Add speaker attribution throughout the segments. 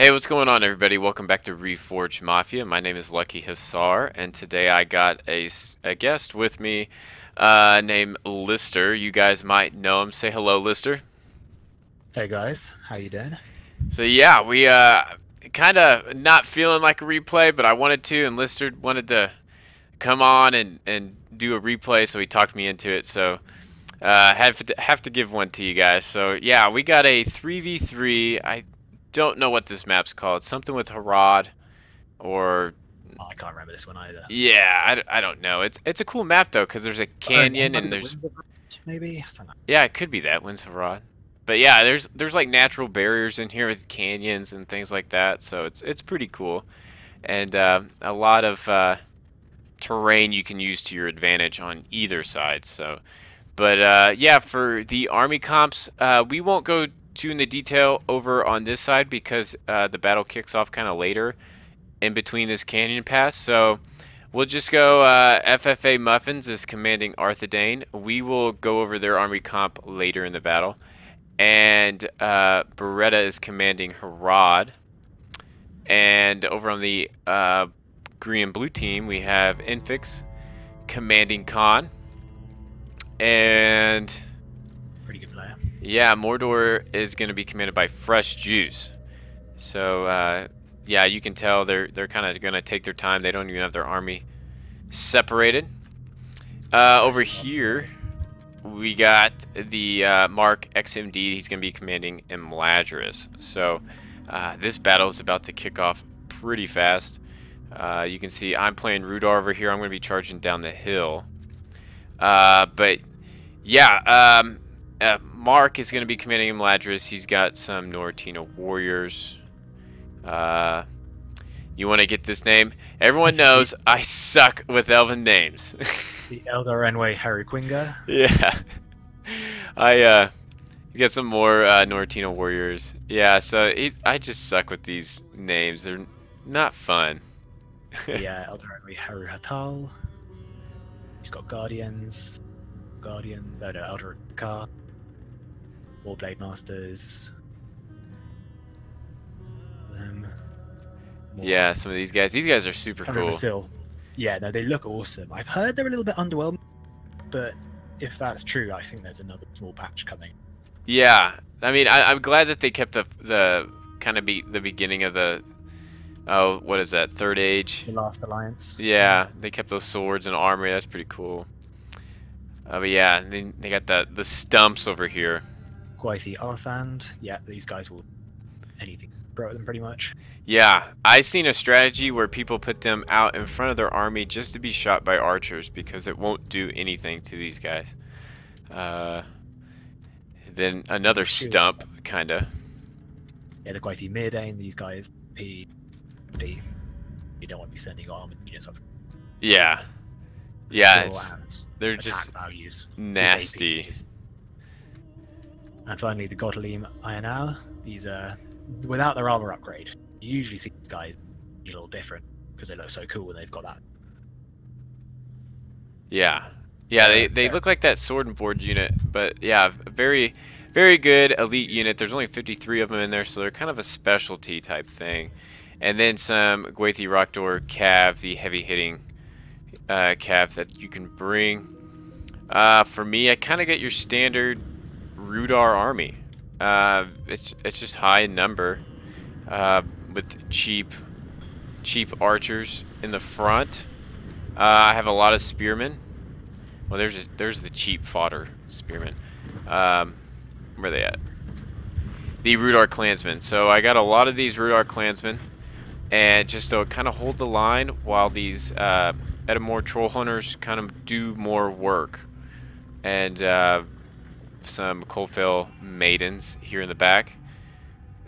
Speaker 1: Hey, what's going on, everybody? Welcome back to Reforged Mafia. My name is Lucky Hussar, and today I got a guest with me named Lyster. You guys might know him. Say hello, Lyster.
Speaker 2: Hey guys, how you doing?
Speaker 1: So yeah, we kind of not feeling like a replay, but I wanted to, and Lyster wanted to come on and do a replay, so he talked me into it. So have to give one to you guys. So yeah, we got a 3v3. I don't know what this map's called. Something with Harad or
Speaker 2: Oh, I can't remember this one either.
Speaker 1: yeah, I don't know. It's a cool map though, because there's a
Speaker 2: Oh, name
Speaker 1: canyon
Speaker 2: maybe
Speaker 1: and
Speaker 2: the
Speaker 1: there's
Speaker 2: Winds of Rage, maybe something.
Speaker 1: yeah, it could be that Winds of Rod. But yeah, there's like natural barriers in here with canyons and things like that, so it's pretty cool, and a lot of terrain you can use to your advantage on either side. So, but yeah, for the army comps, we won't go too into detail over on this side because the battle kicks off kind of later in between this canyon pass. So we'll just go FFA Muffins is commanding Arthadane. We will go over their army comp later in the battle. And Beretta is commanding Harad. And over on the green and blue team, we have Infix commanding Khan. And
Speaker 2: Pretty good player.
Speaker 1: yeah, Mordor is going to be commanded by Fresh Juice. So yeah, you can tell they're kind of going to take their time. They don't even have their army separated. Over here, we got the Mark XMD. He's going to be commanding Imladris. So this battle is about to kick off pretty fast. You can see I'm playing Rudar over here. I'm going to be charging down the hill. But yeah, Mark is going to be commanding Imladris. He's got some Nortina warriors. You want to get this name? Everyone knows I suck with elven names.
Speaker 2: The Eldar Enway Harry Quinga.
Speaker 1: Yeah. He's got some more Nortina warriors. Yeah, so I just suck with these names. They're not fun.
Speaker 2: Yeah, Eldar Enway Harry Hatal. He's got Guardians. Guardians. Oh no, Eldar Car. Warblade Masters.
Speaker 1: Yeah, some of these guys. These guys are super cool.
Speaker 2: Still, yeah, no, they look awesome. I've heard they're a little bit underwhelming, but if that's true, I think there's another small patch coming.
Speaker 1: Yeah, I mean, I'm glad that they kept the kind of the beginning of the what is that, Third Age?
Speaker 2: The Last Alliance.
Speaker 1: Yeah, they kept those swords and armor. That's pretty cool. But yeah, then they got the stumps over here.
Speaker 2: Gwythi Arthand. Yeah, these guys will anything throw at them pretty much.
Speaker 1: Yeah, I seen a strategy where people put them out in front of their army just to be shot by archers because it won't do anything to these guys. Then another stump, kinda.
Speaker 2: Yeah, the Gwythi Mirdain. These guys, you don't want to be sending armored units up.
Speaker 1: Yeah, yeah, they're just
Speaker 2: values
Speaker 1: nasty.
Speaker 2: And finally, the Godlim Ionau. These are without their armor upgrade. You usually see these guys a little different because they look so cool when they've got that.
Speaker 1: Yeah, yeah, they look like that sword and board unit, but yeah, very good elite unit. There's only 53 of them in there, so they're kind of a specialty type thing. And then some Gwythi Rockdoor Cav, the heavy hitting Cav that you can bring. For me, I kind of get your standard Rudar army. It's just high in number, with cheap archers in the front. I have a lot of spearmen. Well, there's the cheap fodder spearmen. Where are they at? The Rudar Clansmen. So I got a lot of these Rudar Clansmen, and just to kind of hold the line while these Edamore Troll Hunters kind of do more work. And some Coalfell Maidens here in the back.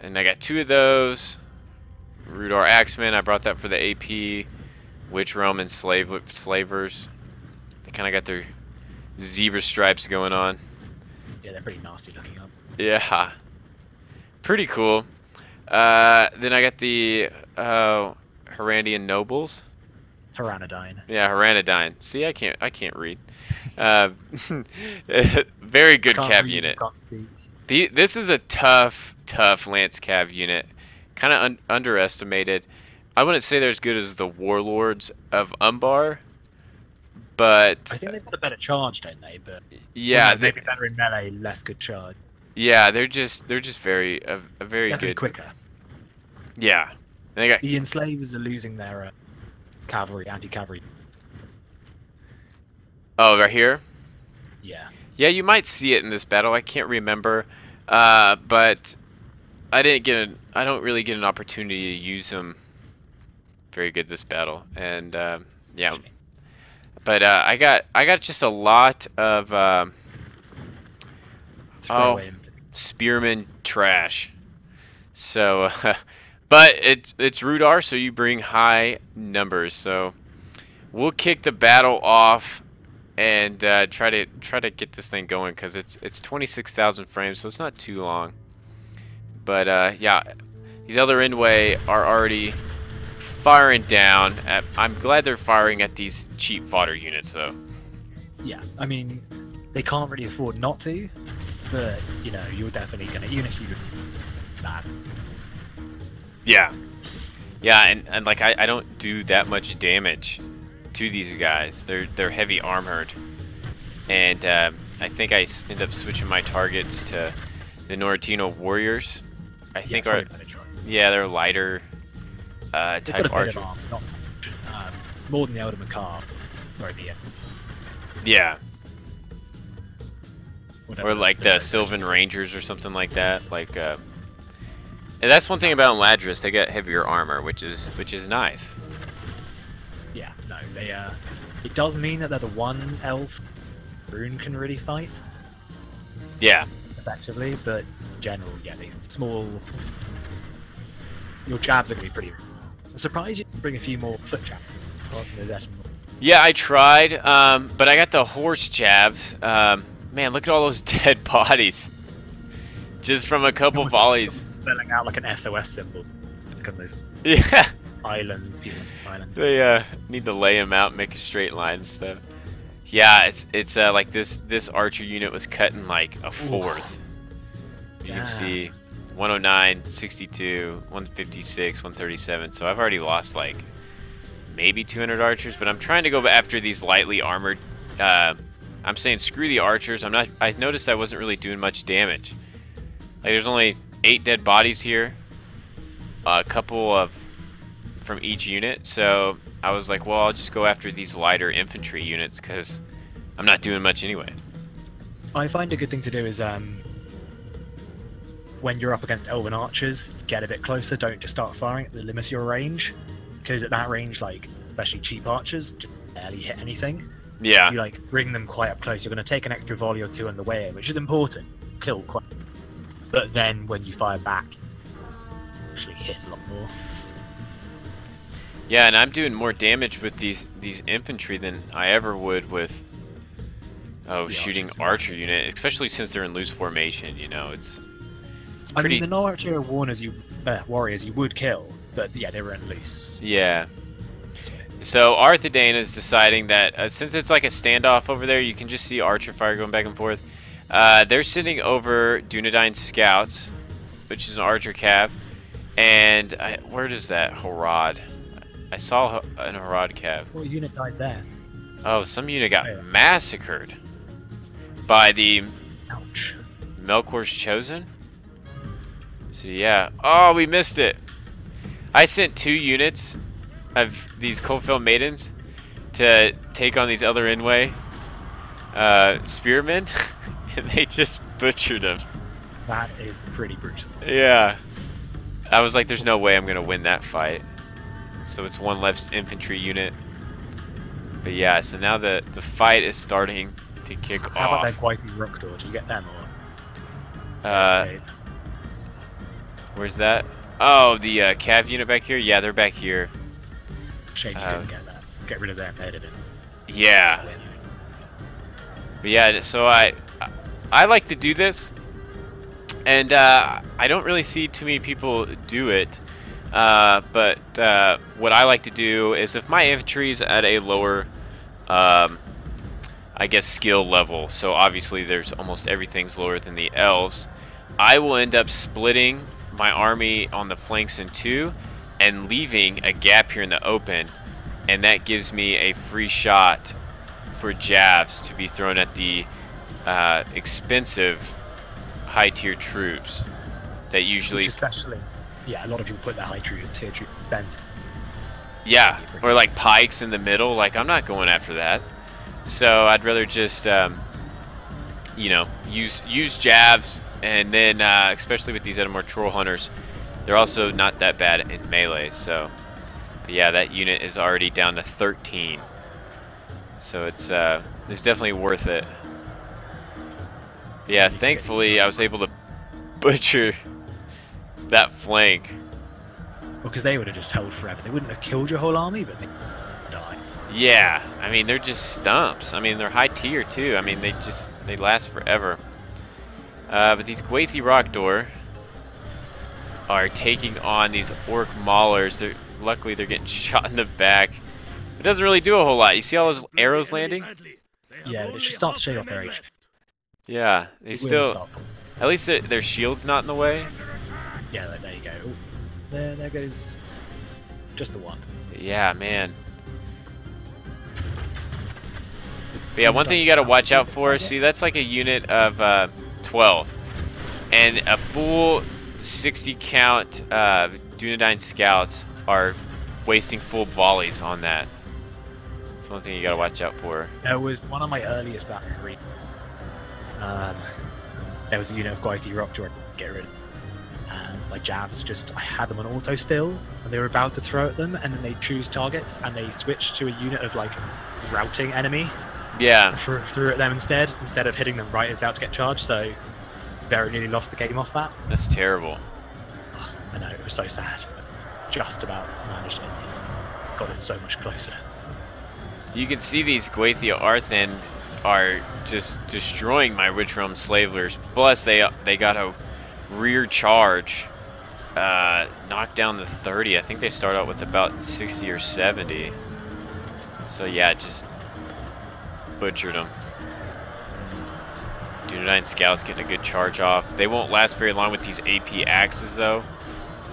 Speaker 1: And I got 2 of those. Rudar Axemen, I brought that for the AP. Witch Realm and Slavers. They kind of got their zebra stripes going on.
Speaker 2: Yeah, they're pretty nasty looking up.
Speaker 1: Yeah. Pretty cool. Then I got the Harandian Nobles.
Speaker 2: Tyrannodine.
Speaker 1: Yeah, Haranadine. See, I can't read. Very good cav unit.
Speaker 2: Can't speak.
Speaker 1: This is a tough Lance cav unit kind of underestimated. I wouldn't say they're as good as the warlords of Umbar, but
Speaker 2: I think they've got a better charge, don't they? But
Speaker 1: yeah,
Speaker 2: maybe better in melee, less good charge.
Speaker 1: yeah, they're just very a very
Speaker 2: Definitely
Speaker 1: good.
Speaker 2: quicker.
Speaker 1: Yeah, and they got
Speaker 2: The enslavers are losing their cavalry, anti-cavalry.
Speaker 1: oh right here.
Speaker 2: Yeah.
Speaker 1: Yeah, you might see it in this battle. I can't remember, but I don't really get an opportunity to use them very good this battle, and yeah. But I got just a lot of spearman trash. So, but it's Rudar, so you bring high numbers. So we'll kick the battle off and try to get this thing going because it's 26,000 frames, so it's not too long. But yeah, these other Inway are already firing down. I'm glad they're firing at these cheap fodder units, though.
Speaker 2: Yeah, I mean, they can't really afford not to, but you know, you're definitely gonna, even if you bad.
Speaker 1: Yeah, yeah, and like I don't do that much damage to these guys. They're heavy armored, and I think I end up switching my targets to the Nortino warriors. I think are yeah, they're lighter type archer.
Speaker 2: Not more than the Elder Macabre, or the
Speaker 1: yeah.
Speaker 2: whatever
Speaker 1: Or like the Sylvan Rangers or something like that. Like, and that's one thing about Ladris, they got heavier armor, which is nice.
Speaker 2: Yeah, no, they it does mean that they're the one elf Rune can really fight.
Speaker 1: Yeah.
Speaker 2: Effectively, but in general, yeah, they small. Your jabs are gonna be pretty. I'm surprised you didn't bring a few more foot jabs.
Speaker 1: Yeah, I tried, but I got the horse jabs. Man, look at all those dead bodies. Just from a couple volleys.
Speaker 2: Spelling out like an SOS symbol. Look at those
Speaker 1: Yeah.
Speaker 2: islands, people islands.
Speaker 1: They need to lay them out, make a straight line and stuff. Yeah, it's like this archer unit was cut in like a fourth. You can see 109, 62, 156, 137. So I've already lost like maybe 200 archers, but I'm trying to go after these lightly armored. I'm saying screw the archers. I noticed I wasn't really doing much damage. Like there's only 8 dead bodies here, a couple of from each unit. So I was like, well, I'll just go after these lighter infantry units because I'm not doing much anyway.
Speaker 2: I find a good thing to do is when you're up against elven archers, get a bit closer. Don't just start firing at the limit of your range, because at that range, like especially cheap archers, just barely hit anything.
Speaker 1: Yeah.
Speaker 2: You like bring them quite up close. You're going to take an extra volley or two on the way in, which is important. Kill quite. But then when you fire back, you actually hit a lot more.
Speaker 1: Yeah, and I'm doing more damage with these infantry than I ever would with shooting archer unit, especially since they're in loose formation. You know, it's pretty.
Speaker 2: I mean, the no-archer warriors you would kill, but yeah, they were in loose.
Speaker 1: Yeah. So Arthedain is deciding that since it's like a standoff over there, you can just see archer fire going back and forth. They're sitting over Dunedain's scouts, which is an archer cav, and where does that Harad? I saw an Harad cav.
Speaker 2: What unit died there?
Speaker 1: Oh, some unit got massacred by the Melkor's Chosen. So yeah. Oh, we missed it. I sent 2 units of these Coldfell Maidens to take on these other Inway spearmen, and they just butchered them.
Speaker 2: That is pretty brutal.
Speaker 1: Yeah. I was like, there's no way I'm going to win that fight. So it's one left infantry unit. But yeah, so now the fight is starting to kick off.
Speaker 2: How about that Guaiti Rookdor? Do you get them or?
Speaker 1: Where's that? Oh, the cav unit back here? Yeah, they're back here.
Speaker 2: Shame you didn't get that. Get rid of them, edited.
Speaker 1: Yeah. But yeah, so I like to do this, and I don't really see too many people do it. But what I like to do is if my infantry is at a lower, I guess, skill level, so obviously there's almost everything's lower than the elves, I will end up splitting my army on the flanks in two and leaving a gap here in the open, and that gives me a free shot for jabs to be thrown at the expensive high tier troops that usually,
Speaker 2: especially, yeah, a lot of people put their tier troops bent.
Speaker 1: Yeah, or like pikes in the middle. Like, I'm not going after that, so I'd rather just you know, use jabs. And then especially with these Edamore Troll Hunters, they're also not that bad in melee. So but yeah, that unit is already down to 13, so it's definitely worth it. But yeah, thankfully I was able to butcher that flank.
Speaker 2: Because they would have just held forever. They wouldn't have killed your whole army, but they die.
Speaker 1: Yeah, I mean, they're just stumps. I mean, they're high tier too. I mean, they last forever. But these Gwathi Rockdoor are taking on these Orc Maulers. Luckily, they're getting shot in the back. It doesn't really do a whole lot. You see all those arrows landing?
Speaker 2: Yeah, they should start to shake off their HP.
Speaker 1: Yeah, they still... At least their shield's not in the way.
Speaker 2: Yeah, there you go. Ooh, there goes just the one.
Speaker 1: Yeah, man. But yeah, one thing you gotta watch out for, see, that's like a unit of 12. And a full 60 count Dunedain scouts are wasting full volleys on that. That's one thing you gotta watch out for.
Speaker 2: It was one of my earliest battles. There was a unit of Gwathi Rockdoor to get rid of. And my jabs I had them on auto still, and they were about to throw at them, and then they choose targets, and they switched to a unit of like routing enemy.
Speaker 1: Yeah.
Speaker 2: Threw at them instead of hitting them right as out to get charged, so very nearly lost the game off that.
Speaker 1: That's terrible.
Speaker 2: I know, it was so sad. Just about managed it. Got it so much closer.
Speaker 1: You can see these Gwathi Arthen are just destroying my Rich Realm Slavelers. Plus, they got a rear charge, knocked down the 30. I think they start out with about 60 or 70. So yeah, just butchered them. Dunedain Scouts getting a good charge off. They won't last very long with these AP axes though.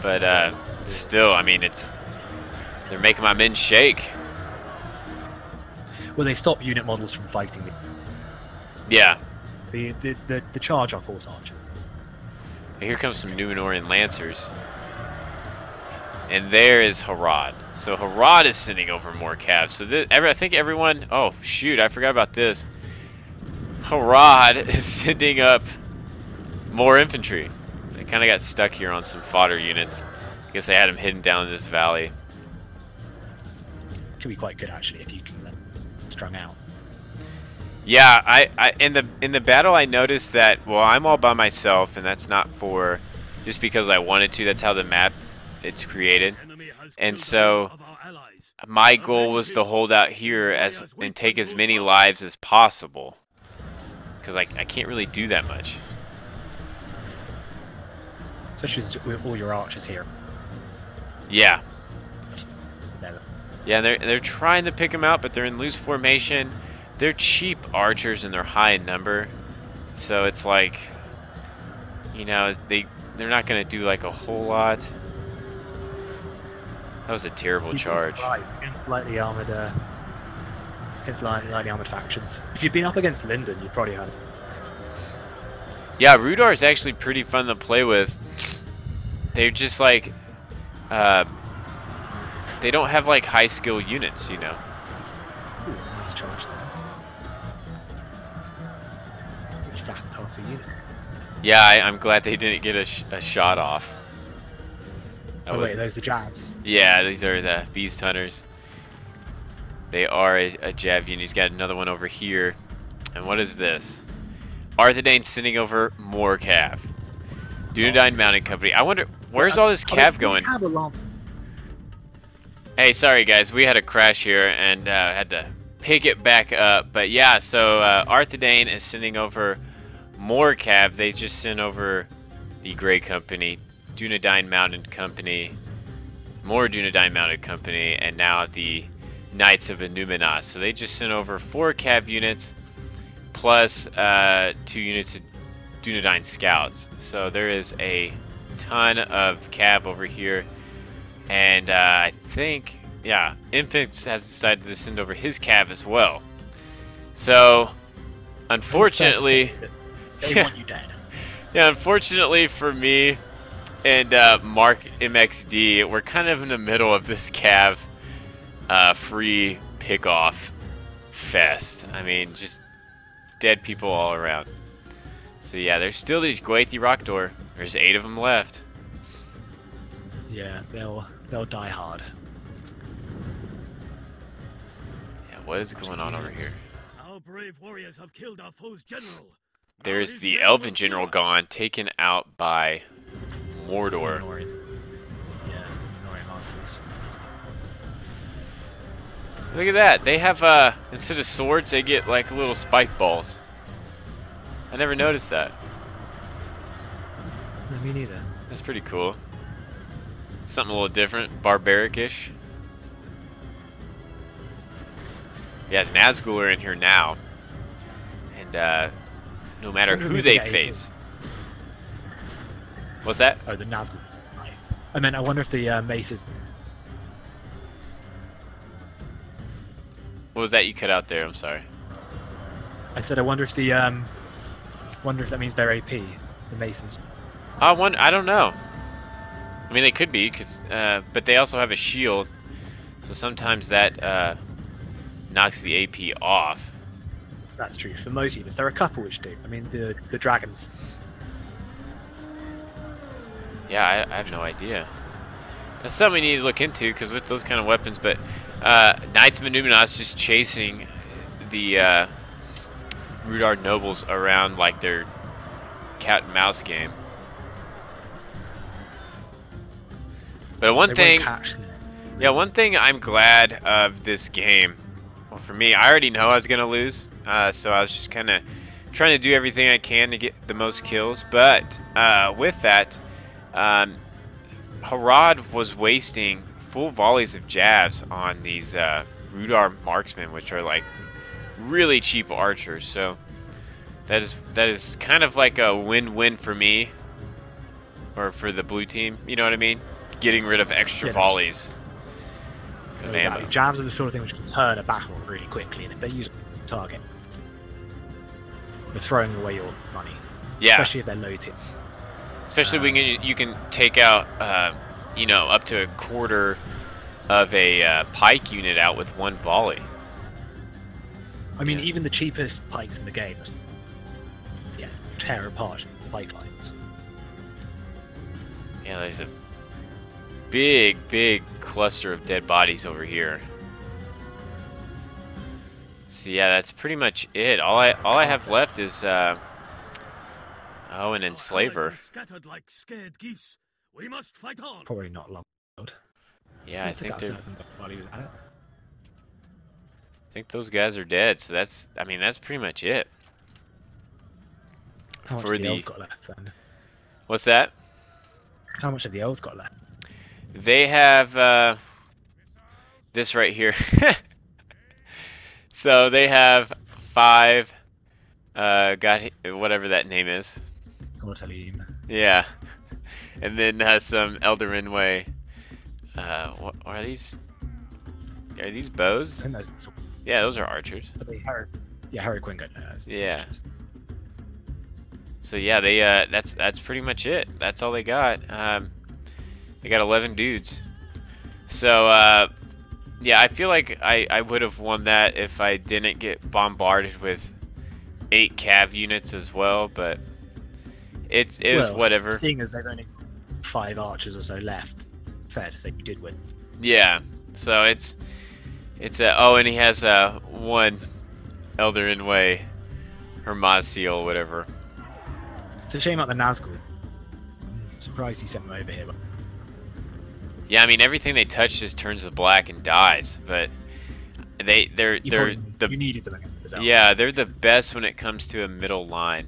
Speaker 1: But still, I mean, they're making my men shake.
Speaker 2: Well, they stop unit models from fighting.
Speaker 1: Yeah.
Speaker 2: The charge are horse archers.
Speaker 1: Here comes some Numenorian Lancers. And there is Harad. So Harad is sending over more calves. So I think everyone... Oh, shoot, I forgot about this. Harad is sending up more infantry. They kind of got stuck here on some fodder units. I guess they had them hidden down in this valley.
Speaker 2: Could be quite good, actually, if you can let them strung out.
Speaker 1: Yeah, I in the battle I noticed that, well, I'm all by myself, and that's not for just because I wanted to. That's how the map it's created. And so my goal was to hold out here and take as many lives as possible, because I can't really do that much.
Speaker 2: Especially with all your archers here.
Speaker 1: Yeah.
Speaker 2: Never.
Speaker 1: Yeah, they're trying to pick them out, but they're in loose formation. They're cheap archers and they're high in number, so it's like, you know, they're not gonna do like a whole lot. That was a terrible charge.
Speaker 2: Against lightly armored factions. If you'd been up against Linden, you'd probably had it.
Speaker 1: Yeah, Rudar is actually pretty fun to play with. They're just like, they don't have like high skill units, you know.
Speaker 2: Ooh, nice charge there. Pretty flattened half the unit.
Speaker 1: Yeah, I'm glad they didn't get a shot off.
Speaker 2: Oh wait, those are the jabs?
Speaker 1: Yeah, these are the Beast Hunters. They are a jab unit. He's got another one over here. And what is this? Arthedain sending over more cav. Dunedain Mounting Company. I wonder, where's all this cav going? Hey, sorry guys, we had a crash here and had to pick it back up. But yeah, so Arthedain is sending over more cav. They just sent over the Grey Company, Dunedain Mounted Company, more Dunedain Mounted Company, and now the Knights of Innuminas. So they just sent over 4 cav units plus 2 units of Dunedain Scouts. So there is a ton of cav over here, and I think, yeah, Infix has decided to send over his cav as well. So, unfortunately,
Speaker 2: they want you dead.
Speaker 1: Yeah, unfortunately for me and Mark MXD, we're kind of in the middle of this cav free pick-off fest. I mean, just dead people all around. So yeah, there's still these Gwathi Rockdoor. There's 8 of them left.
Speaker 2: Yeah, they'll die hard.
Speaker 1: Yeah, what is going on over here?
Speaker 3: Our brave warriors have killed our foe's general.
Speaker 1: There's the Elven General gone, taken out by Mordor.
Speaker 2: Yeah, Norian monsters.
Speaker 1: Look at that. They have, instead of swords, they get like little spike balls. I never noticed that.
Speaker 2: No, me neither.
Speaker 1: That's pretty cool. Something a little different, barbaric-ish. Yeah, Nazgul are in here now. And, no matter who they face. What's that?
Speaker 2: Oh, the Nazgul. I mean, I wonder if the maces.
Speaker 1: What was that you cut out there? I'm sorry.
Speaker 2: I said I wonder if the wonder if that means they're AP, the Masons.
Speaker 1: I don't know. I mean, they could be, but they also have a shield, so sometimes that knocks the AP off.
Speaker 2: That's true. For most units, there are a couple which do. I mean, the dragons.
Speaker 1: Yeah, I have no idea. That's something we need to look into, because with those kind of weapons, but Knights of Numenor just chasing the Rudard nobles around like they're cat and mouse game. But one thing I'm glad of this game, well, for me, I already know I was gonna lose, so I was just kind of trying to do everything I can to get the most kills. But with that, Harad was wasting full volleys of jabs on these Rudar marksmen, which are like really cheap archers. So that is kind of like a win-win for me, or for the blue team. You know what I mean? Getting rid of extra volleys of ammo.
Speaker 2: Jabs are the sort of thing which can turn a battle really quickly, and if they use a target, you're throwing away your money.
Speaker 1: Yeah.
Speaker 2: Especially if they're low tier.
Speaker 1: Especially when you can take out, you know, up to a quarter of a pike unit out with one volley.
Speaker 2: I mean, even the cheapest pikes in the game, tear apart pike lines.
Speaker 1: Yeah, there's a big cluster of dead bodies over here. So yeah, that's pretty much it. All I have left is oh, an enslaver.
Speaker 3: Scattered like scared geese. We must fight on.
Speaker 2: Probably not long.
Speaker 1: Yeah, I think
Speaker 2: I
Speaker 1: think those guys are dead. So that's pretty much it.
Speaker 2: How much have the elves got left then?
Speaker 1: What's that?
Speaker 2: How much have the elves got left?
Speaker 1: They have this right here. So they have 5 whatever that name is. Yeah. And then some Eldarin Way. What are these? Are these bows? Yeah, those are archers.
Speaker 2: Harry Quinn got those.
Speaker 1: Yeah. So yeah, they that's pretty much it. That's all they got. They got 11 dudes. So yeah, I feel like I would have won that if I didn't get bombarded with 8 cav units as well, but it was whatever.
Speaker 2: Seeing as there's only 5 archers or so left, fair to say you did win.
Speaker 1: Yeah. So it's oh, and he has 1 Eldarin Way Hermaz seal, whatever.
Speaker 2: It's a shame about the Nazgul. I'm surprised he sent them over here. But...
Speaker 1: yeah, I mean everything they touch just turns to black and dies, but they're
Speaker 2: you needed them.
Speaker 1: Yeah, they're the best when it comes to a middle line.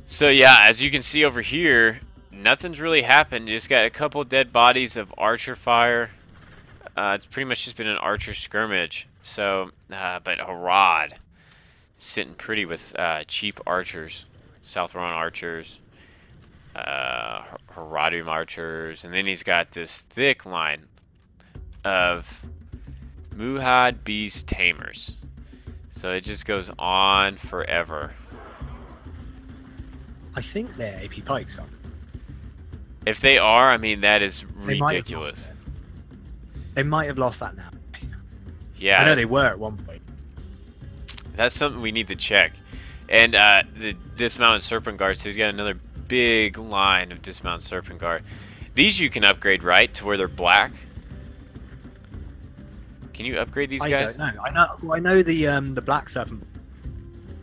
Speaker 1: So yeah, as you can see over here, nothing's really happened. You just got a couple dead bodies of archer fire. It's pretty much just been an archer skirmish. So, but Harad sitting pretty with cheap archers, South Ron archers. Harad archers, and then he's got this thick line of Muhad beast tamers. So it just goes on forever.
Speaker 2: I think they're AP pikes.
Speaker 1: If they are, I mean, that is
Speaker 2: They might have
Speaker 1: ridiculous.
Speaker 2: lost it. They might have lost that now.
Speaker 1: Yeah,
Speaker 2: I know they were at one point.
Speaker 1: that's something we need to check. And the dismounted serpent guard, so he's got another big line of dismounted serpent guard. These you can upgrade, right, to where they're black? Can you upgrade these guys?
Speaker 2: I don't know. I know the black serpent.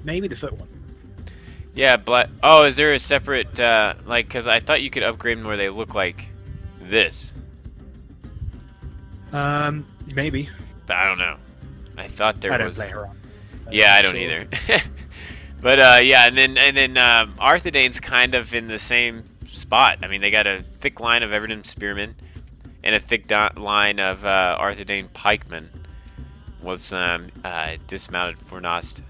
Speaker 2: Maybe the foot one.
Speaker 1: Yeah, black. Oh, is there a separate like? Because I thought you could upgrade them where they look like this.
Speaker 2: Maybe.
Speaker 1: But I don't know. I thought there
Speaker 2: I don't
Speaker 1: was.
Speaker 2: play Harad.
Speaker 1: Yeah, I don't either. But yeah, and then Arthedane's kind of in the same spot. I mean, they got a thick line of Everton spearmen and a thick line of Arthedane pikemen with some dismounted Fornost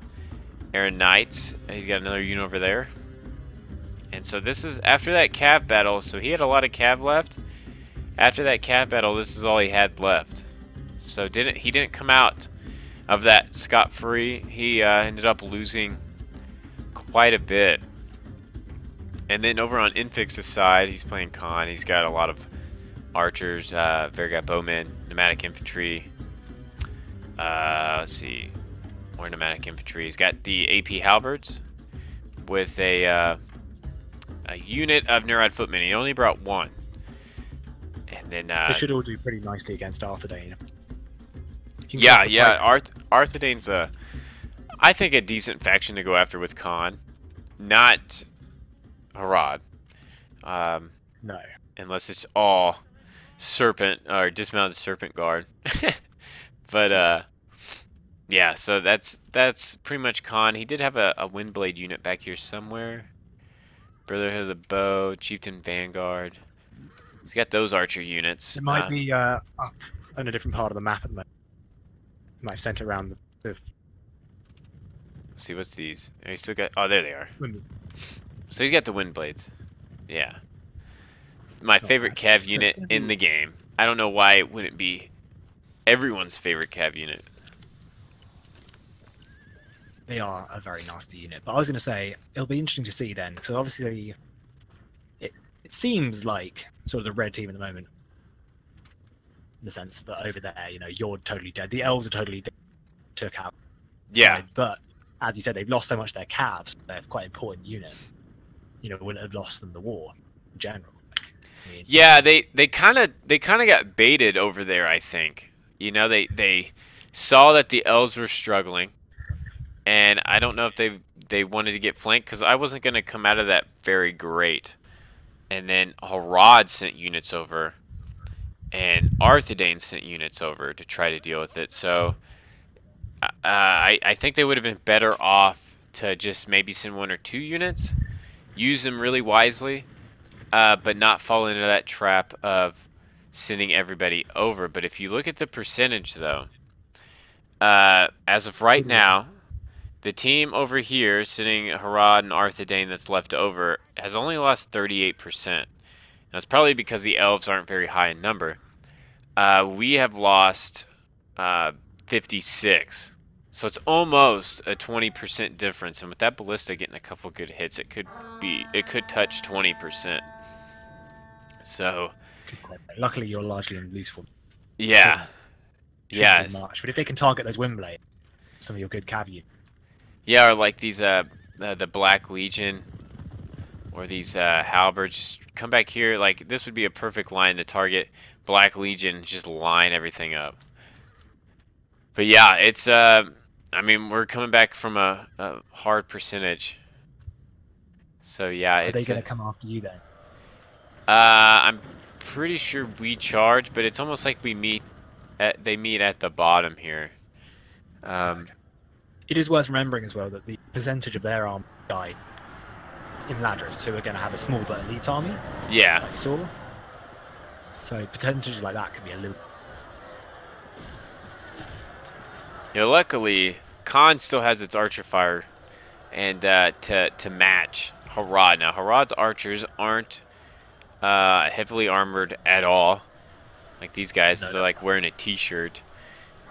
Speaker 1: Aaron Knights. He's got another unit over there. And so this is after that cav battle. So he had a lot of cav left. After that cav battle, this is all he had left. So he didn't come out of that scot-free. He ended up losing quite a bit. And then over on Infix's side, he's playing Khan. He's got a lot of archers, Vergat bowmen, pneumatic infantry. Let's see, more pneumatic infantry. He's got the AP halberds with a unit of Neuride footmen. He only brought one. And then
Speaker 2: They should all do pretty nicely against Arthedane.
Speaker 1: yeah, Arthedane's I think a decent faction to go after with Khan, not Harad.
Speaker 2: No.
Speaker 1: Unless it's all serpent or dismounted serpent guard. But yeah, so that's pretty much Khan. He did have a Windblade unit back here somewhere. Brotherhood of the Bow, Chieftain Vanguard. He's got those archer units.
Speaker 2: It might be up on a different part of the map at the moment. Might have sent it around the
Speaker 1: Let's see, what's these? He still got. Oh, there they are. So he's got the Windblades. Yeah. My favorite cav unit in the game. I don't know why it wouldn't be everyone's favorite cav unit.
Speaker 2: They are a very nasty unit. But I was going to say, it'll be interesting to see then. So obviously, it seems like sort of the red team at the moment. In the sense that over there, you're totally dead. The elves are totally dead. Took out.
Speaker 1: Yeah.
Speaker 2: But as you said, they've lost so much of their calves. They're quite an important unit. Wouldn't have lost them the war in general.
Speaker 1: Yeah, they kind of got baited over there. I think they saw that the elves were struggling, and I don't know if they wanted to get flanked because I wasn't going to come out of that very great. And then Harad sent units over, and Arthedane sent units over to try to deal with it. So I think they would have been better off to just maybe send 1 or 2 units, use them really wisely. But not fall into that trap of sending everybody over. But if you look at the percentage, though, as of right now, the team over here, sitting Harad and Arthedane that's left over, has only lost 38%. That's probably because the elves aren't very high in number. We have lost 56. So it's almost a 20% difference. And with that ballista getting a couple good hits, it could touch 20%. So,
Speaker 2: luckily you're largely in loose form.
Speaker 1: Yeah, yeah.
Speaker 2: But if they can target those Windblade, some of your good cav units.
Speaker 1: Yeah, or like these the Black Legion, or these halberds. Just come back here. Like this would be a perfect line to target Black Legion. Just line everything up. But yeah, it's I mean we're coming back from a hard percentage. So yeah,
Speaker 2: Are they going to come after you then?
Speaker 1: I'm pretty sure we charge, but it's almost like they meet at the bottom here.
Speaker 2: It is worth remembering as well that the percentage of their army died in Ladris, who are going to have a small but elite army.
Speaker 1: Yeah.
Speaker 2: Like you saw. So percentages like that could be a little.
Speaker 1: Luckily, Khan still has its archer fire, and to match Harad. Now Harad's archers aren't heavily armored at all. Like these guys,
Speaker 2: No,
Speaker 1: they're like wearing a t-shirt,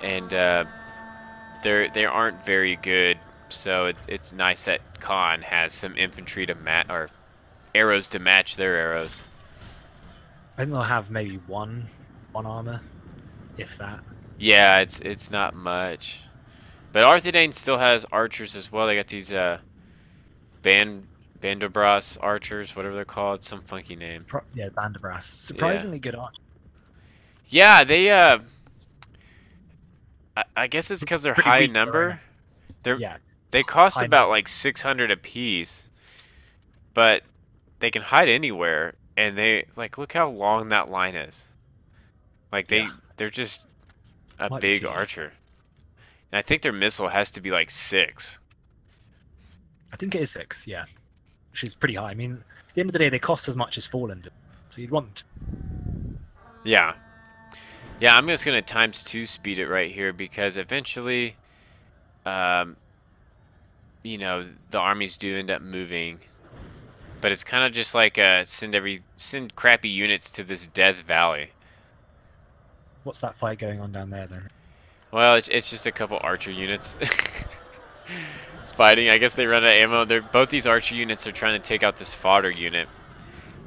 Speaker 1: and they aren't very good. So it's nice that Khan has some infantry to match, or arrows to match their arrows.
Speaker 2: I think they'll have maybe one armor, if that.
Speaker 1: Yeah, it's not much. But Arthedain still has archers as well. They got these Bandobras archers, whatever they're called, some funky name.
Speaker 2: Yeah, Bandabras. Surprisingly good archer.
Speaker 1: Yeah, they I guess it's because they're
Speaker 2: Pretty
Speaker 1: high
Speaker 2: weak,
Speaker 1: in
Speaker 2: though,
Speaker 1: number.
Speaker 2: Yeah,
Speaker 1: They cost
Speaker 2: high
Speaker 1: about
Speaker 2: number.
Speaker 1: like 600 apiece, but they can hide anywhere. And they like look how long that line is. Like they're just a
Speaker 2: Might be
Speaker 1: big
Speaker 2: too long.
Speaker 1: archer. And I think their missile has to be like 6.
Speaker 2: I think it is 6, yeah. Which is pretty high. I mean, at the end of the day, they cost as much as Fallen do. So you'd want...
Speaker 1: Yeah. Yeah, I'm just gonna ×2 speed it right here because eventually, you know, the armies do end up moving. But it's kind of just like send crappy units to this death valley.
Speaker 2: What's that fight going on down there, then?
Speaker 1: Well, it's just a couple archer units fighting. I guess they run out of ammo. Both these archer units are trying to take out this fodder unit,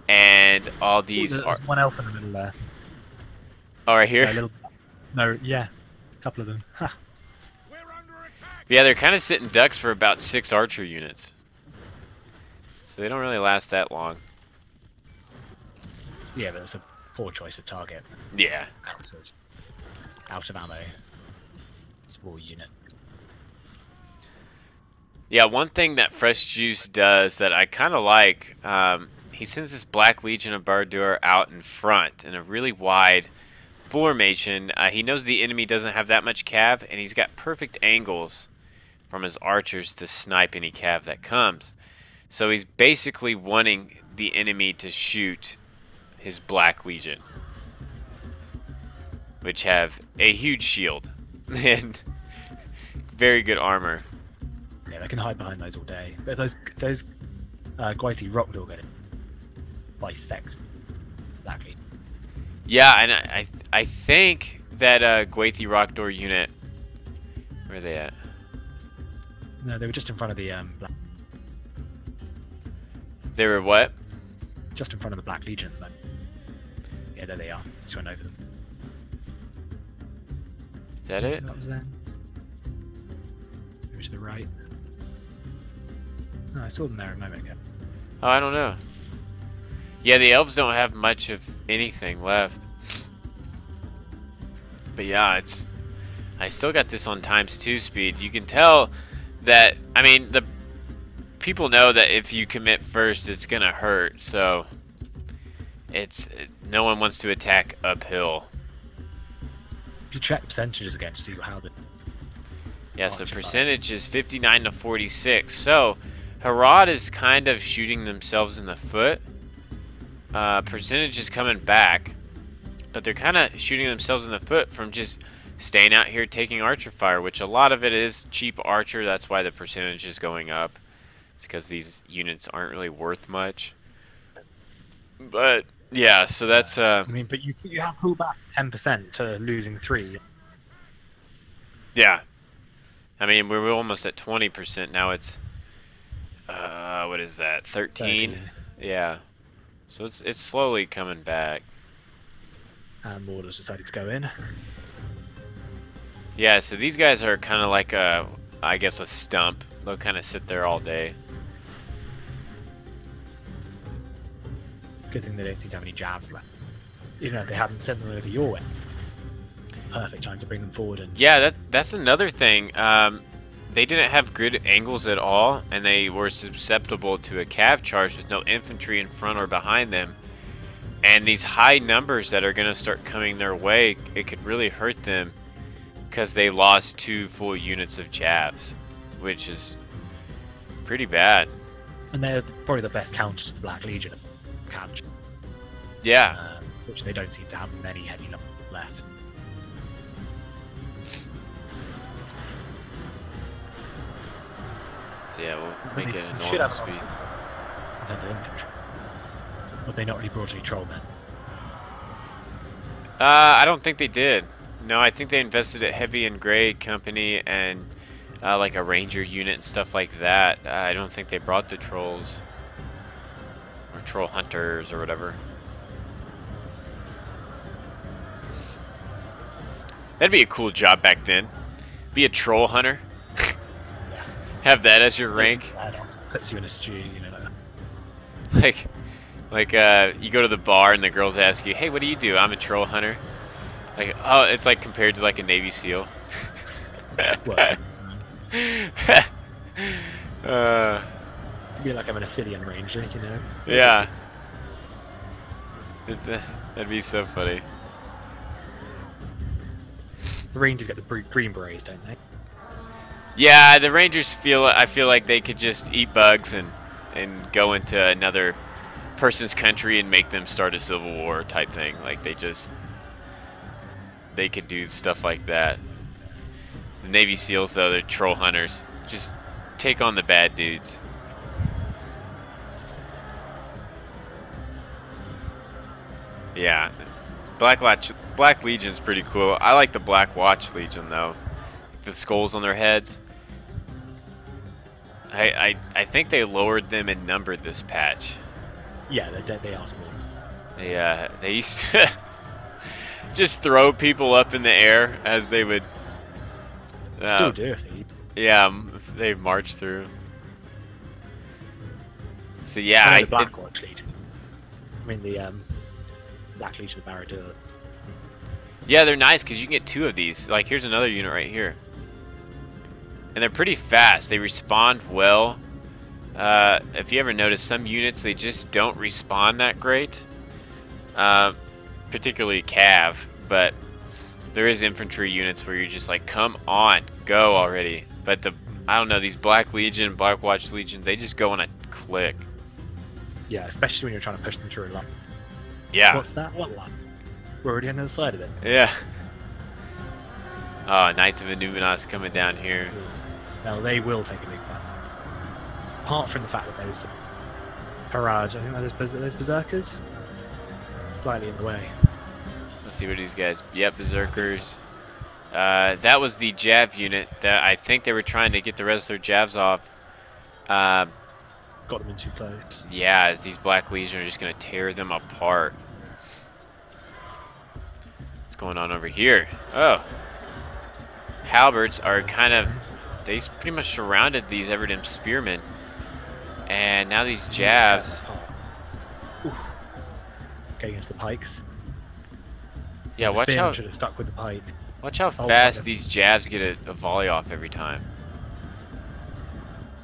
Speaker 1: and all these.
Speaker 2: There's one elf in the middle there.
Speaker 1: Oh, right here.
Speaker 2: No, yeah, a couple of them. Ha.
Speaker 1: Yeah, they're kind of sitting ducks for about 6 archer units, so they don't really last that long.
Speaker 2: Yeah, but it's a poor choice of target.
Speaker 1: Yeah.
Speaker 2: Out of ammo. Small unit.
Speaker 1: Yeah, one thing that Fresh Juice does that I kind of like, he sends this Black Legion of Bardur out in front in a really wide formation. He knows the enemy doesn't have that much cav, and he's got perfect angles from his archers to snipe any cav that comes. So he's basically wanting the enemy to shoot his Black Legion, which have a huge shield and very good armor.
Speaker 2: Yeah, they can hide behind those all day. But those Gwythi Rockdor get bisect exactly.
Speaker 1: Yeah, and I think that Gwythi Rockdor unit, where are they at?
Speaker 2: No, they were just in front of the black,
Speaker 1: They were what?
Speaker 2: just in front of the Black Legion. But yeah, there they are. Just went over them.
Speaker 1: Is that it?
Speaker 2: That was them. Maybe to the right. No, I saw them there a moment ago.
Speaker 1: Oh, I don't know. Yeah, the elves don't have much of anything left. But yeah, I still got this on ×2 speed. You can tell that, I mean, the people know that if you commit first, it's gonna hurt. So no one wants to attack uphill.
Speaker 2: If you check the percentages again to see how the
Speaker 1: Yeah, so percentage is 59 to 46. So Harad is kind of shooting themselves in the foot. Percentage is coming back, but they're kind of shooting themselves in the foot from just staying out here taking archer fire, which a lot of it is cheap archer. That's why the percentage is going up. It's because these units aren't really worth much. But yeah, so that's
Speaker 2: I mean, but you have pulled back 10% to losing 3.
Speaker 1: yeah. I mean, we're almost at 20% now. It's what is that? 13? Yeah. So it's slowly coming back.
Speaker 2: And Mordor's decided to go in.
Speaker 1: Yeah, so these guys are kind of like I guess a stump. They'll kind of sit there all day.
Speaker 2: Good thing they don't seem to have any jabs left. Even if they hadn't sent them over your way. Perfect time to bring them forward and...
Speaker 1: Yeah, that's another thing. They didn't have good angles at all, and they were susceptible to a cav charge with no infantry in front or behind them. And these high numbers that are going to start coming their way, it could really hurt them because they lost 2 full units of jabs, which is pretty bad.
Speaker 2: And they're probably the best counter to the Black Legion. Catch.
Speaker 1: Yeah.
Speaker 2: Which they don't seem to have many heavy numbers left.
Speaker 1: So yeah, we'll
Speaker 2: So
Speaker 1: make
Speaker 2: they
Speaker 1: it a
Speaker 2: should
Speaker 1: normal
Speaker 2: have
Speaker 1: speed.
Speaker 2: in terms of infantry. Or have they not really brought any troll men?
Speaker 1: I don't think they did. No, I think they invested at Heavy and Gray Company and like a Ranger unit and stuff like that. I don't think they brought the trolls or troll hunters or whatever. That'd be a cool job back then. Be a troll hunter.
Speaker 2: Yeah.
Speaker 1: Have that as your rank.
Speaker 2: Puts you in a stew, you know. Like
Speaker 1: Like you go to the bar and the girls ask you, "Hey, what do you do?" "I'm a troll hunter." Like, oh, it's like compared to like a Navy SEAL.
Speaker 2: Well, be like I'm an Aphelion Ranger, you know.
Speaker 1: Yeah. That'd be so funny.
Speaker 2: The Rangers get the green berets, don't they?
Speaker 1: Yeah, the Rangers I feel like they could just eat bugs and go into another person's country and make them start a civil war type thing. Like they could do stuff like that. The Navy SEALs though, they're troll hunters. Just take on the bad dudes. Yeah. Black Legion's pretty cool. I like the Black Watch Legion though. The skulls on their heads. I think they lowered them in number this patch.
Speaker 2: Yeah, they are small.
Speaker 1: They used to just throw people up in the air as they would.
Speaker 2: Still do if they.
Speaker 1: Yeah, they march through. So yeah,
Speaker 2: the Black Watch Legion. I mean the Black Legion of Barad-dûr.
Speaker 1: Yeah, they're nice because you can get 2 of these. Like here's another unit right here. And they're pretty fast. They respond well. If you ever notice, some units, they just don't respawn that great. Particularly Cav. But there is infantry units where you're just like, come on, go already. But I don't know, these Black Legion, Black Watch Legions, they just go on a click.
Speaker 2: Yeah, especially when you're trying to push them through a line.
Speaker 1: Yeah.
Speaker 2: What's that? What line? We're already on the other side of it.
Speaker 1: Yeah. Oh, Knights of Illuminos coming down here.
Speaker 2: Now they will take a big fight. Apart from the fact that there's Harad, I think there's berserkers slightly in the way.
Speaker 1: Let's see what these guys. Yep, berserkers. That was the Jav unit that I think they were trying to get the rest of their Javs off.
Speaker 2: Got them in too close.
Speaker 1: Yeah, these Black Legion are just gonna tear them apart. What's going on over here? Oh, halberds are kind of. They pretty much surrounded these Everdem spearmen, and now these Javs.
Speaker 2: Okay, against the pikes.
Speaker 1: Yeah,
Speaker 2: the
Speaker 1: watch how.
Speaker 2: should have stuck with the pikes.
Speaker 1: Watch how fast these Javs get a volley off every time.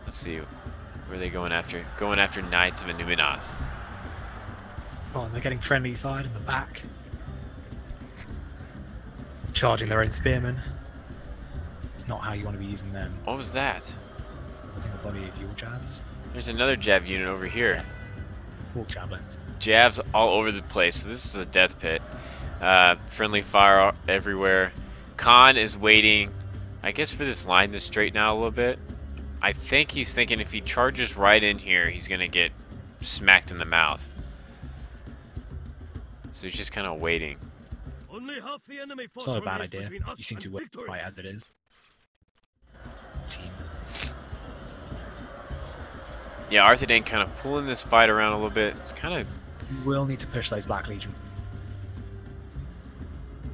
Speaker 1: Let's see, where are they going after? Going after Knights of Illuminos.
Speaker 2: Oh, and they're getting friendly fired in the back. Charging their own spearmen. It's not how you want to be using them.
Speaker 1: What was that?
Speaker 2: It's, I think, a body of your Javs.
Speaker 1: There's another Jav unit over here.
Speaker 2: All javelins.
Speaker 1: Javs all over the place. So this is a death pit. Friendly fire everywhere. Khan is waiting, I guess, for this line to straighten out a little bit. I think he's thinking if he charges right in here, he's going to get smacked in the mouth. So he's just kind of waiting.
Speaker 3: Only half the enemy
Speaker 2: It's not a bad idea. You seem to win right as it is. Team.
Speaker 1: Yeah, Arthedain kind of pulling this fight around a little bit. It's kind of...
Speaker 2: You will need to push those Black Legion.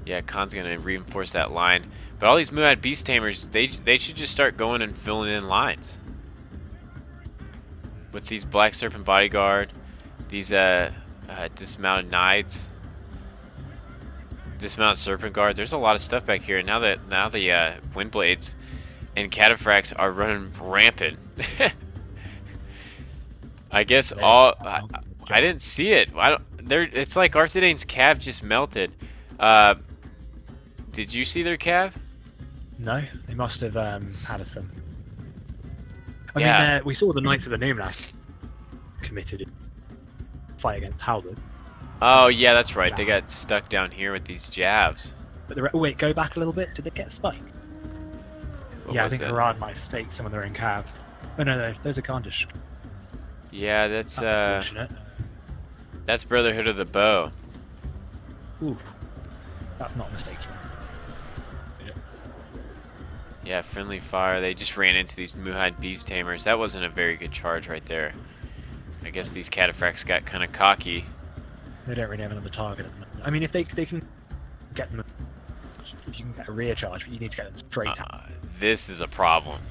Speaker 1: Yeah, Khan's going to reinforce that line. But all these Muad Beast Tamers, they should just start going and filling in lines. With these Black Serpent Bodyguard, these dismounted Knights, dismounted Serpent Guard. There's a lot of stuff back here. Now the Windblades and Cataphracts are running rampant. I guess I didn't see it. It's like Arthedain's Cav just melted. Did you see their Cav?
Speaker 2: No, they must have had some. I
Speaker 1: Yeah.
Speaker 2: mean, we saw the Knights of the Numenast committed fight against Halberd.
Speaker 1: Oh yeah, that's right. They got stuck down here with these Javs.
Speaker 2: But wait, go back a little bit. Did they get spiked?
Speaker 1: What
Speaker 2: Yeah, I
Speaker 1: was
Speaker 2: think
Speaker 1: that?
Speaker 2: Harad might have staked some of their own Cav. Oh no, those are Khandish.
Speaker 1: Yeah,
Speaker 2: That's unfortunate.
Speaker 1: that's Brotherhood of the Bow.
Speaker 2: Ooh, that's not a mistake.
Speaker 1: Yeah, friendly fire. They just ran into these Muhide Beast Tamers. That wasn't a very good charge right there. I guess these cataphracts got kind of cocky.
Speaker 2: They don't really have another target at the moment. I mean, if they can get them, if you can get a rear charge, but you need to get them straight up.
Speaker 1: This is a problem.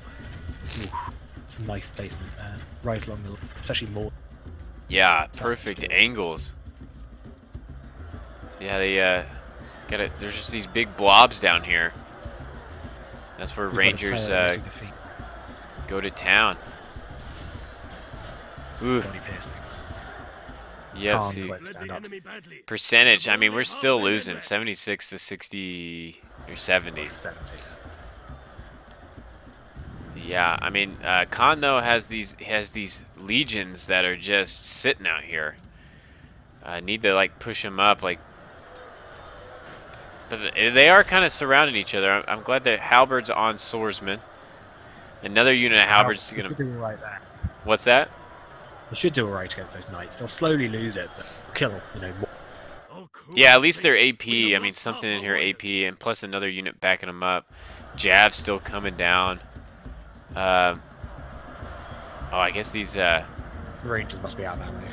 Speaker 2: It's a nice placement there, right along the, especially more.
Speaker 1: Yeah, perfect angles. So yeah, they got it. There's just these big blobs down here. That's where Rangers go to town. Ooh. Yep, see. Percentage, I mean, we're still losing 76 to 60 or 70.
Speaker 2: 70.
Speaker 1: Yeah, I mean, Khan though has these legions that are just sitting out here. Need to like push them up, like. But they are kind of surrounding each other. I'm glad that Halberd's on swordsman. Another unit of Halberd's gonna.
Speaker 2: Do all right there.
Speaker 1: What's that?
Speaker 2: They should do alright against those knights. They'll slowly lose it, but kill, more.
Speaker 1: Yeah, at least they're AP. I mean, something in here AP, and plus another unit backing them up. Jav's still coming down. Oh, I guess these.
Speaker 2: Rangers must be out that way.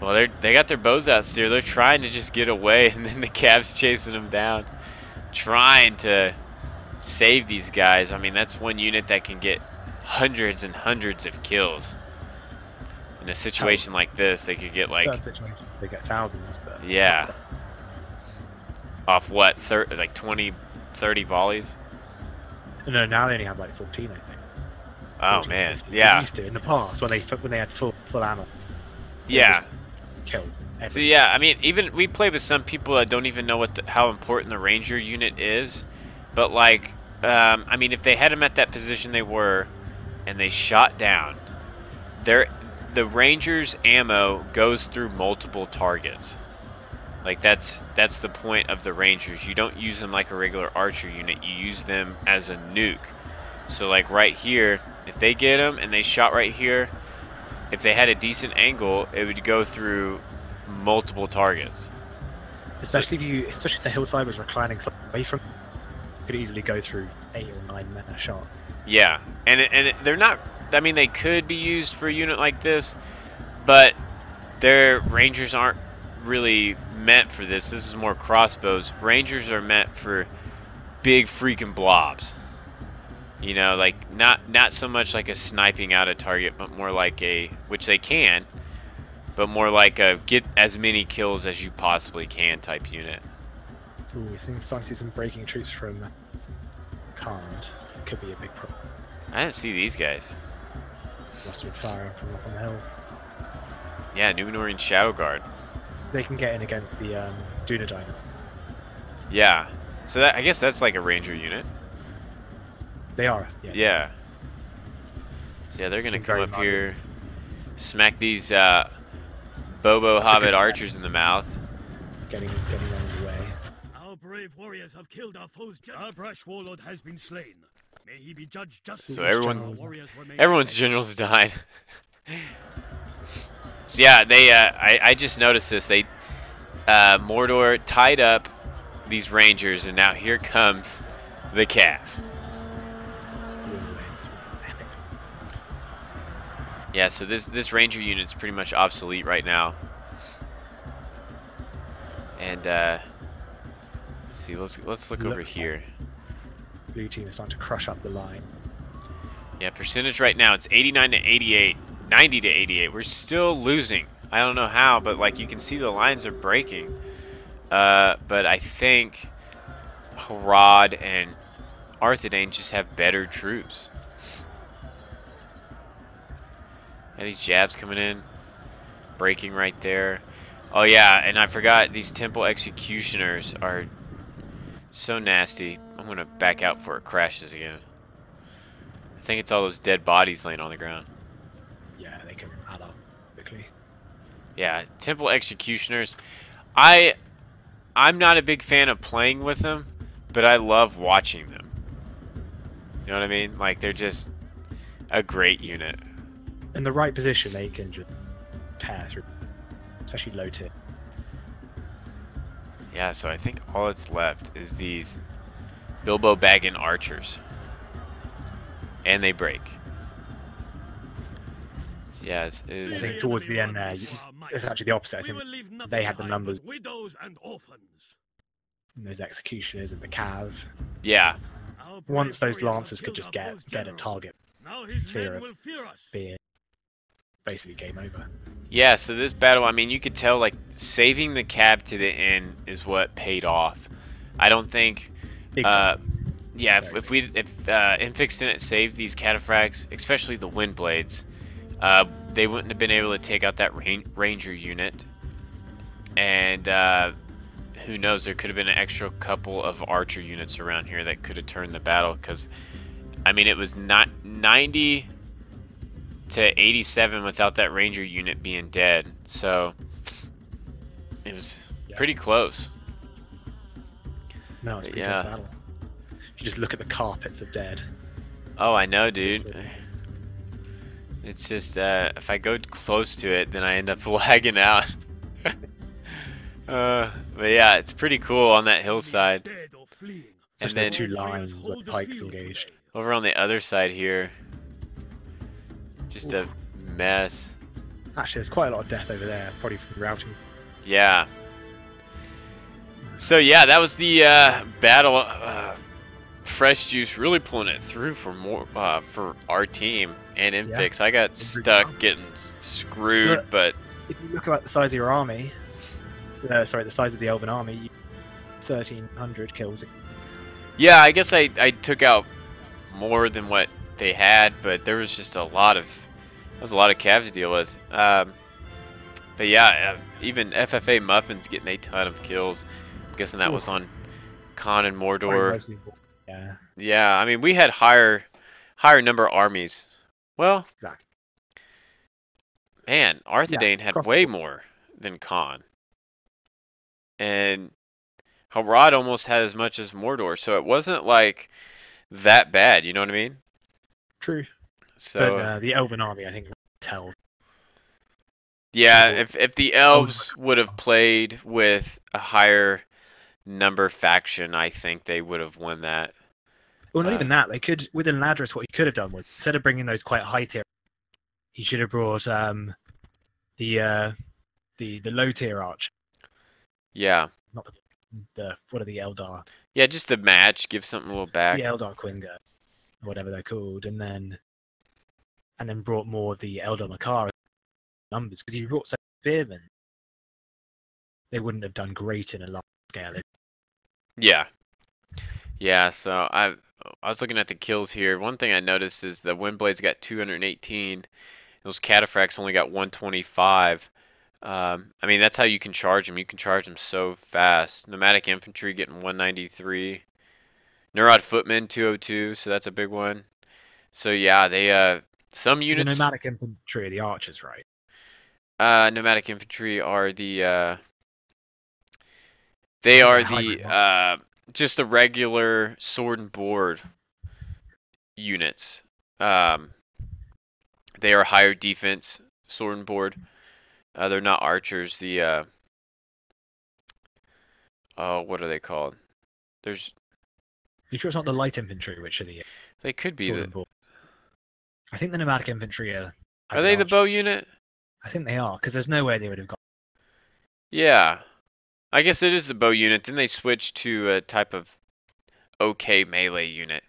Speaker 1: Well, they got their bows out still. They're trying to just get away, and then the Cavs chasing them down, trying to save these guys. I mean, that's one unit that can get hundreds and hundreds of kills. In a situation like this, they could get like.
Speaker 2: Certain situations, they get thousands, but.
Speaker 1: Yeah. Off what? Like 20, 30 volleys?
Speaker 2: No, now they only have like 14, I think.
Speaker 1: Oh
Speaker 2: 14,
Speaker 1: man,
Speaker 2: 50.
Speaker 1: yeah.
Speaker 2: They used to in the past when they had full ammo.
Speaker 1: Yeah.
Speaker 2: Kill.
Speaker 1: So yeah, I mean, even we play with some people that don't even know how important the Ranger unit is, but like, I mean, if they had them at that position they were, and they shot down, the Ranger's ammo goes through multiple targets. Like that's the point of the Rangers. You don't use them like a regular archer unit. You use them as a nuke. So like right here, if they get them and they shot right here, if they had a decent angle, it would go through multiple targets.
Speaker 2: Especially if the hillside was reclining away from, it could easily go through 8 or 9 men a shot.
Speaker 1: Yeah, and they're not. I mean, they could be used for a unit like this, but their Rangers aren't really meant for this. This is more crossbows. Rangers are meant for big freaking blobs. You know, like not so much like a sniping out a target, but more like which they can, but more like a get as many kills as you possibly can type unit.
Speaker 2: Ooh, we're starting to see some breaking troops from Khan. Could be a big problem.
Speaker 1: I didn't see these guys.
Speaker 2: Must have been firing from up on the hill.
Speaker 1: Yeah, Numenorian Shadow Guard.
Speaker 2: They can get in against the Dunedain.
Speaker 1: Yeah, so I guess that's like a Ranger unit.
Speaker 2: They are, yeah.
Speaker 1: Yeah. So yeah, they're gonna come up here, smack these Bobo Hobbit archers in the mouth.
Speaker 2: Getting on the way.
Speaker 3: Our brave warriors have killed our foes. Our brash warlord has been slain. May he be judged justly.
Speaker 1: So everyone's generals died. So yeah, they I just noticed this. They Mordor tied up these Rangers, and now here comes the Cav. Yeah, so this Ranger unit's pretty much obsolete right now. And let's see, let's look over here.
Speaker 2: Blue team is starting to crush up the line.
Speaker 1: Yeah, percentage right now it's 89 to 88, 90 to 88. We're still losing. I don't know how, but like you can see the lines are breaking. But I think Harad and Arthedain just have better troops. And these jabs coming in, breaking right there. Oh yeah, and I forgot these temple executioners are so nasty. I'm gonna back out before it crashes again. I think it's all those dead bodies laying on the ground.
Speaker 2: Yeah, they can add up quickly.
Speaker 1: Yeah, temple executioners. I'm not a big fan of playing with them, but I love watching them. You know what I mean? Like they're just a great unit.
Speaker 2: in the right position, they can just tear through, especially low tier.
Speaker 1: Yeah, so I think all that's left is these Bilbo Baggin archers. And they break. So yeah,
Speaker 2: I think towards the end there, it's actually the opposite. I think they had the numbers,
Speaker 3: widows and orphans.
Speaker 2: and those executioners and the cav.
Speaker 1: yeah,
Speaker 2: Once those lancers could just get a target,
Speaker 3: Now his
Speaker 2: fear
Speaker 3: men
Speaker 2: of
Speaker 3: will fear us.
Speaker 2: being basically game over.
Speaker 1: yeah. So this battle, I mean, you could tell like saving the cab to the end is what paid off. I don't think.
Speaker 2: Big time.
Speaker 1: Yeah, if Infix didn't save these cataphracts, especially the wind blades, they wouldn't have been able to take out that ranger unit. And who knows, there could have been an extra couple of archer units around here that could have turned the battle. Because, I mean, it was not 90 to 87 without that ranger unit being dead. So it was pretty close.
Speaker 2: No, it's a pretty tough battle. If you just look at the carpets of dead.
Speaker 1: Oh, I know, dude. It's just, if I go close to it, then I end up lagging out. But yeah, it's pretty cool on that hillside. And then
Speaker 2: two lines with pikes engaged.
Speaker 1: Over on the other side here, just a mess.
Speaker 2: Actually, there's quite a lot of death over there, probably from routing.
Speaker 1: Yeah. So yeah, that was the battle. Fresh Juice really pulling it through for our team and Infix. I got stuck getting screwed, but
Speaker 2: if you look at the size of your army, the size of the Elven army, 1,300 kills.
Speaker 1: Yeah, I guess I took out more than what they had, but there was just a lot of cav to deal with. But yeah, even FFA Muffin's getting a ton of kills. I'm guessing that was on Khan and Mordor.
Speaker 2: Yeah.
Speaker 1: Yeah, I mean we had higher number armies. Well,
Speaker 2: exactly.
Speaker 1: Man, Arthedain had way more than Khan. And Harad almost had as much as Mordor, so it wasn't like that bad, you know what I mean?
Speaker 2: True.
Speaker 1: So
Speaker 2: but the Elven army, I think, held.
Speaker 1: Yeah, if the elves would have played with a higher number faction, I think they would have won that.
Speaker 2: Well, not even that. They could, with Eladris, what he could have done was, instead of bringing those quite high tier, he should have brought the low tier arch.
Speaker 1: Yeah.
Speaker 2: Not the what are the Eldar?
Speaker 1: Yeah, just the match, give something a little back.
Speaker 2: The Eldar Quinga, whatever they're called, and then brought more of the Eldar Makar numbers, because he brought so spearmen, they wouldn't have done great in a large scale.
Speaker 1: Yeah. Yeah, so I was looking at the kills here. One thing I noticed is the Windblades got 218. Those Cataphracts only got 125. I mean, that's how you can charge them. You can charge them so fast. Pneumatic Infantry getting 193. Neurod Footmen 202, so that's a big one. So yeah, they some units.
Speaker 2: The Pneumatic Infantry are the archers, right?
Speaker 1: Pneumatic Infantry are the they are the just the regular sword and board units. They are higher defense sword and board. They're not archers. The oh, what are they called? There's.
Speaker 2: You sure it's not the light infantry, which are the?
Speaker 1: They could be the.
Speaker 2: I think the pneumatic infantry are.
Speaker 1: Are they the bow unit?
Speaker 2: I think they are, because there's no way they would have got.
Speaker 1: Yeah, I guess it is the bow unit. Then they switched to a type of okay melee unit.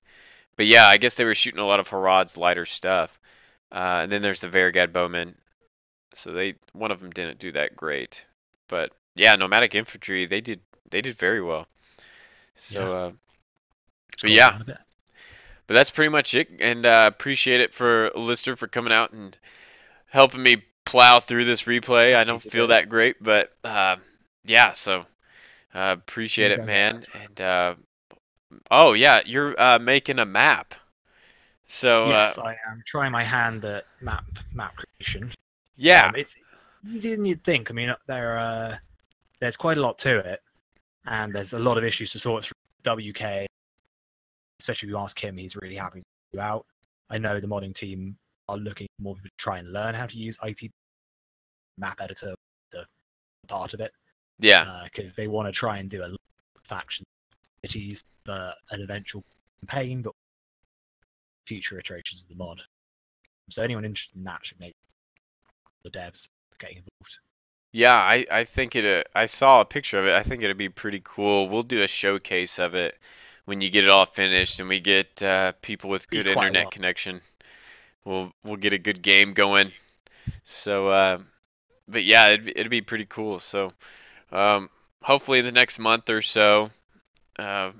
Speaker 1: But yeah, I guess they were shooting a lot of Harad's lighter stuff. And then there's the Varigad bowmen. So one of them didn't do that great. But yeah, pneumatic infantry, they did very well. So but yeah. But that's pretty much it, and appreciate it for Lyster for coming out and helping me plow through this replay. I don't feel that great, but yeah, so appreciate it, man. And oh yeah, you're making a map. So
Speaker 2: yes, I am trying my hand at map creation.
Speaker 1: Yeah,
Speaker 2: it's easier than you'd think. I mean, there's quite a lot to it, and there's a lot of issues to sort through. WK, especially if you ask him, he's really happy to do out. I know the modding team are looking more to try and learn how to use IT map editor, the part of it.
Speaker 1: Yeah.
Speaker 2: Because they want to try and do a faction cities for an eventual campaign, but future iterations of the mod. So anyone interested in that should make the devs getting involved.
Speaker 1: Yeah, I think I saw a picture of it. I think it'd be pretty cool. We'll do a showcase of it when you get it all finished and we get people with good internet connection. We'll get a good game going. So, but yeah, it'd be pretty cool. So, hopefully in the next month or so, uh,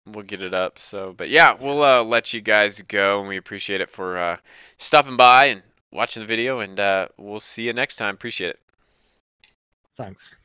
Speaker 1: we'll get it up. So, but yeah, we'll let you guys go, and we appreciate it for stopping by and watching the video, and we'll see you next time. Appreciate it.
Speaker 2: Thanks.